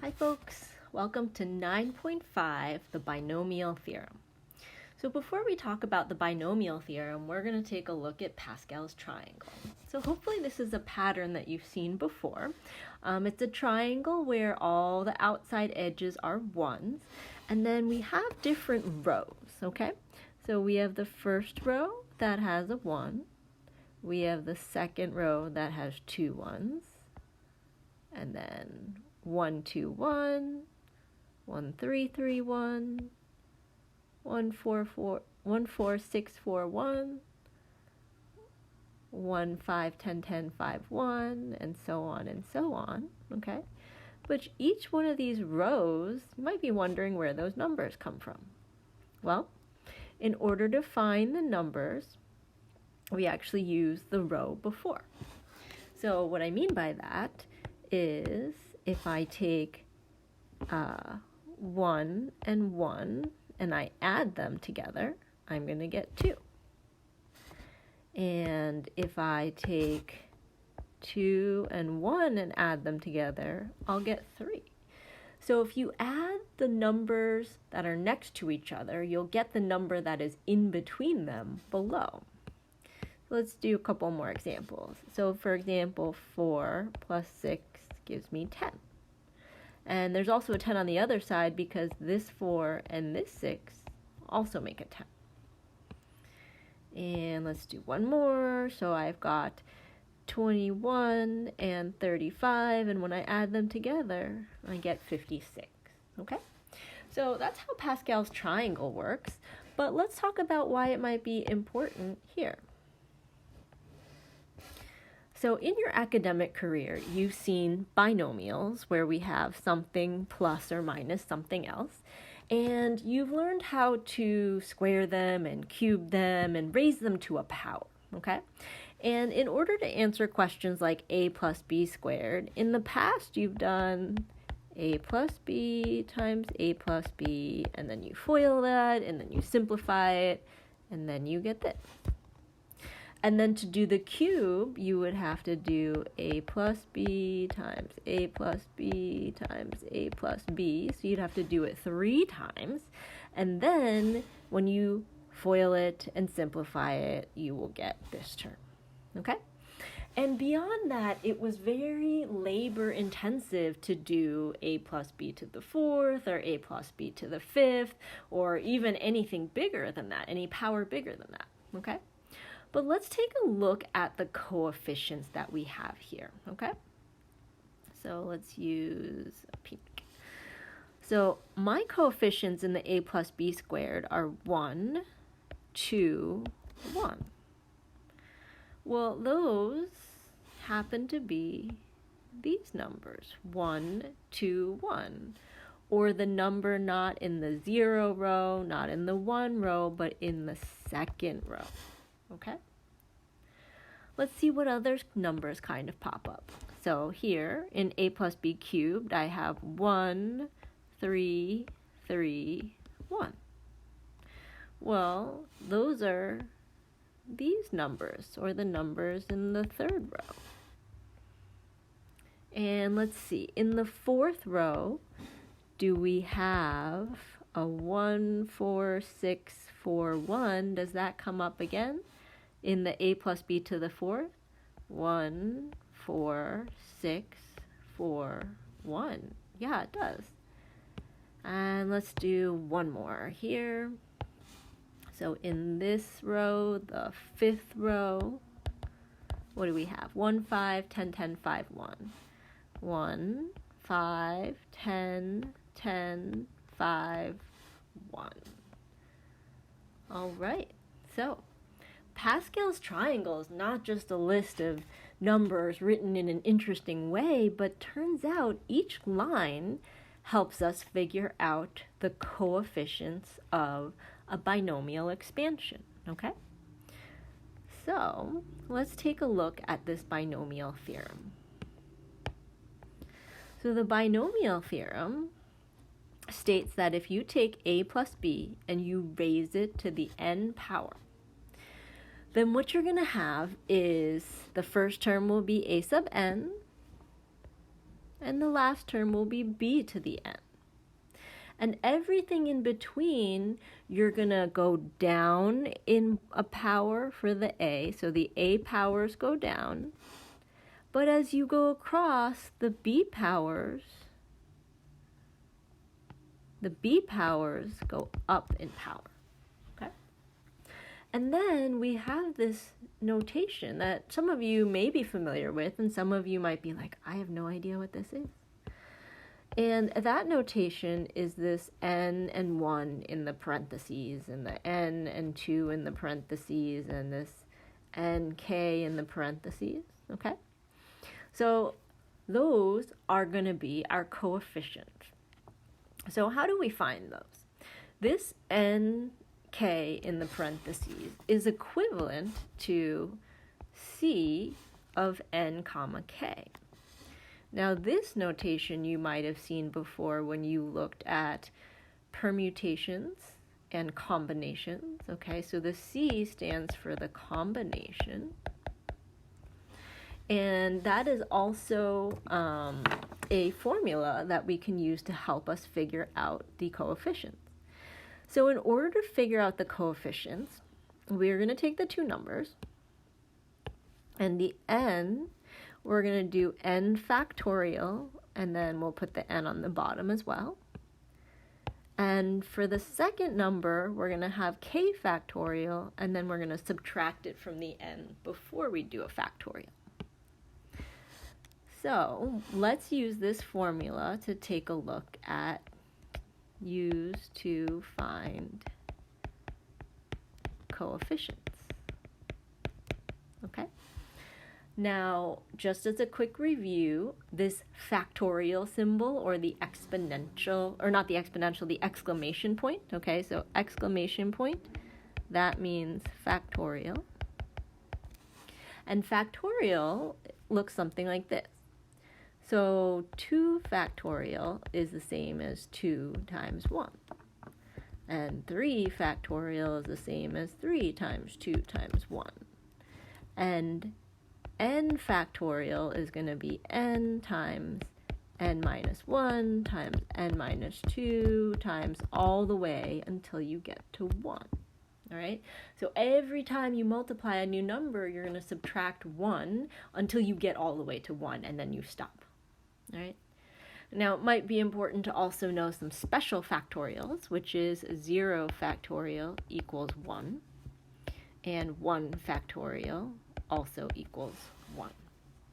Hi folks, welcome to 9.5, the Binomial Theorem. So before we talk about the Binomial Theorem, we're going to take a look at Pascal's Triangle. So hopefully this is a pattern that you've seen before. It's a triangle where all the outside edges are ones, and then we have different rows, okay? So we have the first row that has a 1. We have the second row that has 2 ones, and then 1, 2, 1, 1, 3, 3, 1, 1, 4, 4, 1, 4, 6, 4, 1, 1, 5, 10, 10, 5, 1, and so on, okay? But each one of these rows, you might be wondering where those numbers come from. Well, in order to find the numbers, we actually use the row before. So what I mean by that is if I take 1 and 1 and I add them together, I'm going to get 2. And if I take 2 and 1 and add them together, I'll get 3. So if you add the numbers that are next to each other, you'll get the number that is in between them below. Let's do a couple more examples. So for example, 4 plus 6 gives me 10. And there's also a 10 on the other side because this 4 and this 6 also make a 10. And let's do one more. So I've got 21 and 35, and when I add them together, I get 56, okay? So that's how Pascal's triangle works, but let's talk about why it might be important here. So in your academic career, you've seen binomials where we have something plus or minus something else, and you've learned how to square them and cube them and raise them to a power, okay? And in order to answer questions like a plus b squared, in the past you've done a plus b times a plus b, and then you FOIL that, and then you simplify it, and then you get this. And then to do the cube, you would have to do a plus b times a plus b times a plus b. So you'd have to do it 3 times. And then when you FOIL it and simplify it, you will get this term. Okay? And beyond that, it was very labor intensive to do a plus b to the 4th or a plus b to the 5th or even anything bigger than that, any power bigger than that. Okay? But let's take a look at the coefficients that we have here, okay? So let's use a pink. So my coefficients in the a plus b squared are 1, 2, 1. Well, those happen to be these numbers, 1, 2, 1. Or the number not in the 0 row, not in the 1 row, but in the second row. Okay? Let's see what other numbers kind of pop up. So here in a plus b cubed, I have 1, 3, 3, 1. Well, those are these numbers, or the numbers in the 3rd row. And let's see, in the 4th row, do we have a 1, 4, 6, 4, 1? Does that come up again? In the a plus b to the 4th, 1, 4, 6, 4, 1. Yeah, it does. And let's do one more here. So in this row, the 5th row, what do we have? 1, 5, 10, 10, 5, 1. 1, 5, 10, 10, 5, 1. All right, so Pascal's triangle is not just a list of numbers written in an interesting way, but turns out each line helps us figure out the coefficients of a binomial expansion, okay? So let's take a look at this binomial theorem. So the binomial theorem states that if you take a plus b and you raise it to the n power, then what you're going to have is the first term will be a sub n, and the last term will be b to the n. And everything in between, you're going to go down in a power for the a, so the a powers go down. But as you go across, the b powers go up in power. Okay? And then we have this notation that some of you may be familiar with, and some of you might be like, I have no idea what this is. And that notation is this n and 1 in the parentheses, and the n and 2 in the parentheses, and this nk in the parentheses, okay? So those are going to be our coefficients. So how do we find those? This nk in the parentheses is equivalent to c of n comma k. Now this notation you might have seen before when you looked at permutations and combinations, okay? So the C stands for the combination. And that is also a formula that we can use to help us figure out the coefficients. So in order to figure out the coefficients, we're going to take the two numbers, and the n, we're going to do n factorial, and then we'll put the n on the bottom as well. And for the second number, we're going to have k factorial, and then we're going to subtract it from the n before we do a factorial. So let's use this formula to take a look at use to find coefficients. Okay? Now, just as a quick review, this factorial symbol, or the exponential, or not the exponential, the exclamation point, okay? So exclamation point, that means factorial. And factorial looks something like this. So 2 factorial is the same as 2 times 1. And 3 factorial is the same as 3 times 2 times 1. And n factorial is going to be n times n minus 1 times n minus 2 times all the way until you get to 1. All right? So every time you multiply a new number, you're going to subtract 1 until you get all the way to 1, and then you stop. All right? Now, it might be important to also know some special factorials, which is 0 factorial equals 1, and 1 factorial also equals 1.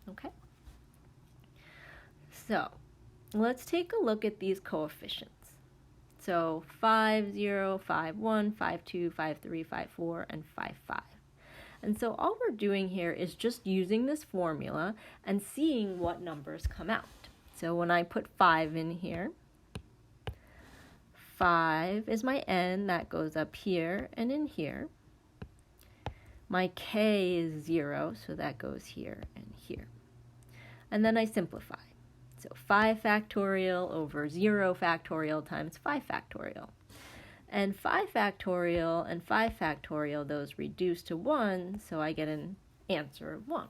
Okay? So, let's take a look at these coefficients. So 5, 0, 5, 1, 5, 2, 5, 3, 5, 4, and 5, 5. And so all we're doing here is just using this formula and seeing what numbers come out. So when I put 5 in here, 5 is my n, that goes up here and in here. My k is 0, so that goes here and here. And then I simplify. So 5 factorial over 0 factorial times 5 factorial. And 5 factorial and 5 factorial, those reduce to 1, so I get an answer of 1.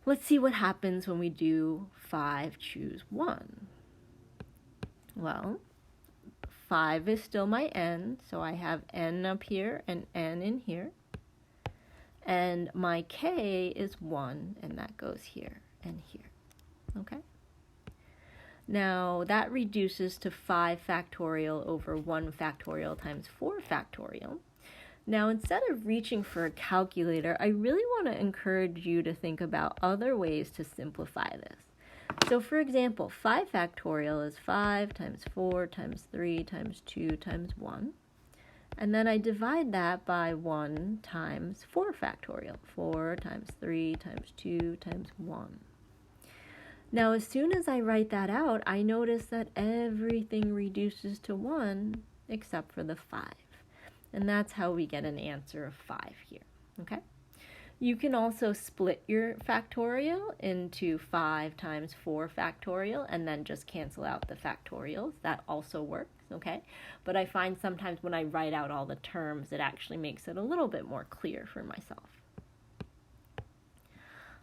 Let's see what happens when we do 5 choose 1. Well, 5 is still my n, so I have n up here and n in here. And my k is 1, and that goes here and here. Okay? Now, that reduces to 5 factorial over 1 factorial times 4 factorial. Now, instead of reaching for a calculator, I really want to encourage you to think about other ways to simplify this. So, for example, 5 factorial is 5 times 4 times 3 times 2 times 1. And then I divide that by 1 times 4 factorial. 4 times 3 times 2 times 1. Now, as soon as I write that out, I notice that everything reduces to 1 except for the 5. And that's how we get an answer of 5 here, okay? You can also split your factorial into 5 times 4 factorial and then just cancel out the factorials. That also works, okay? But I find sometimes when I write out all the terms, it actually makes it a little bit more clear for myself.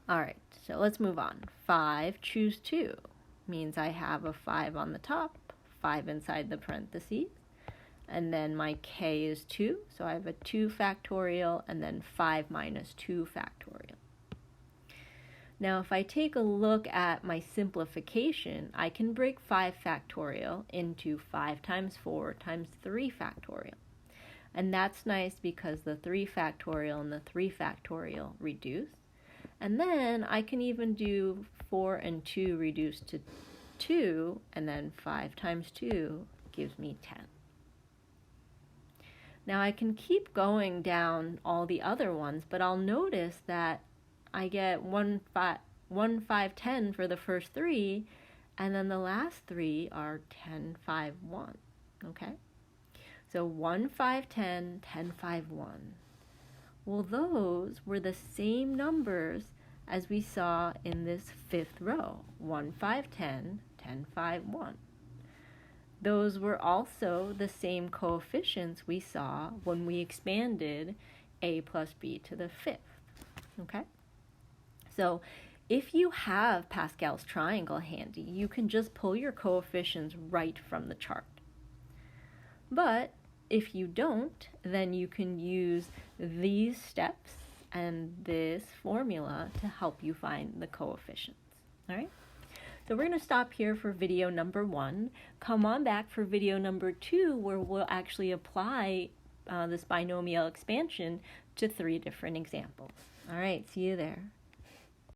All right, So let's move on. 5, choose 2 means I have a 5 on the top, 5 inside the parentheses, and then my k is 2, so I have a 2 factorial, and then 5 minus 2 factorial. Now if I take a look at my simplification, I can break 5 factorial into 5 times 4 times 3 factorial. And that's nice because the 3 factorial and the 3 factorial reduce. And then I can even do 4 and 2 reduced to 2, and then 5 times 2 gives me 10. Now I can keep going down all the other ones, but I'll notice that I get 1, 5, 10 for the first 3, and then the last 3 are 10, 5, 1, okay? So 1, 5, 10, 10, 5, 1. Well, those were the same numbers as we saw in this 5th row, 1, 5, 10, 10, 5, 1. Those were also the same coefficients we saw when we expanded a plus b to the 5th, okay? So if you have Pascal's triangle handy, you can just pull your coefficients right from the chart. But if you don't, then you can use these steps and this formula to help you find the coefficients. All right? So we're going to stop here for video number 1. Come on back for video number 2, where we'll actually apply this binomial expansion to 3 different examples. All right, see you there.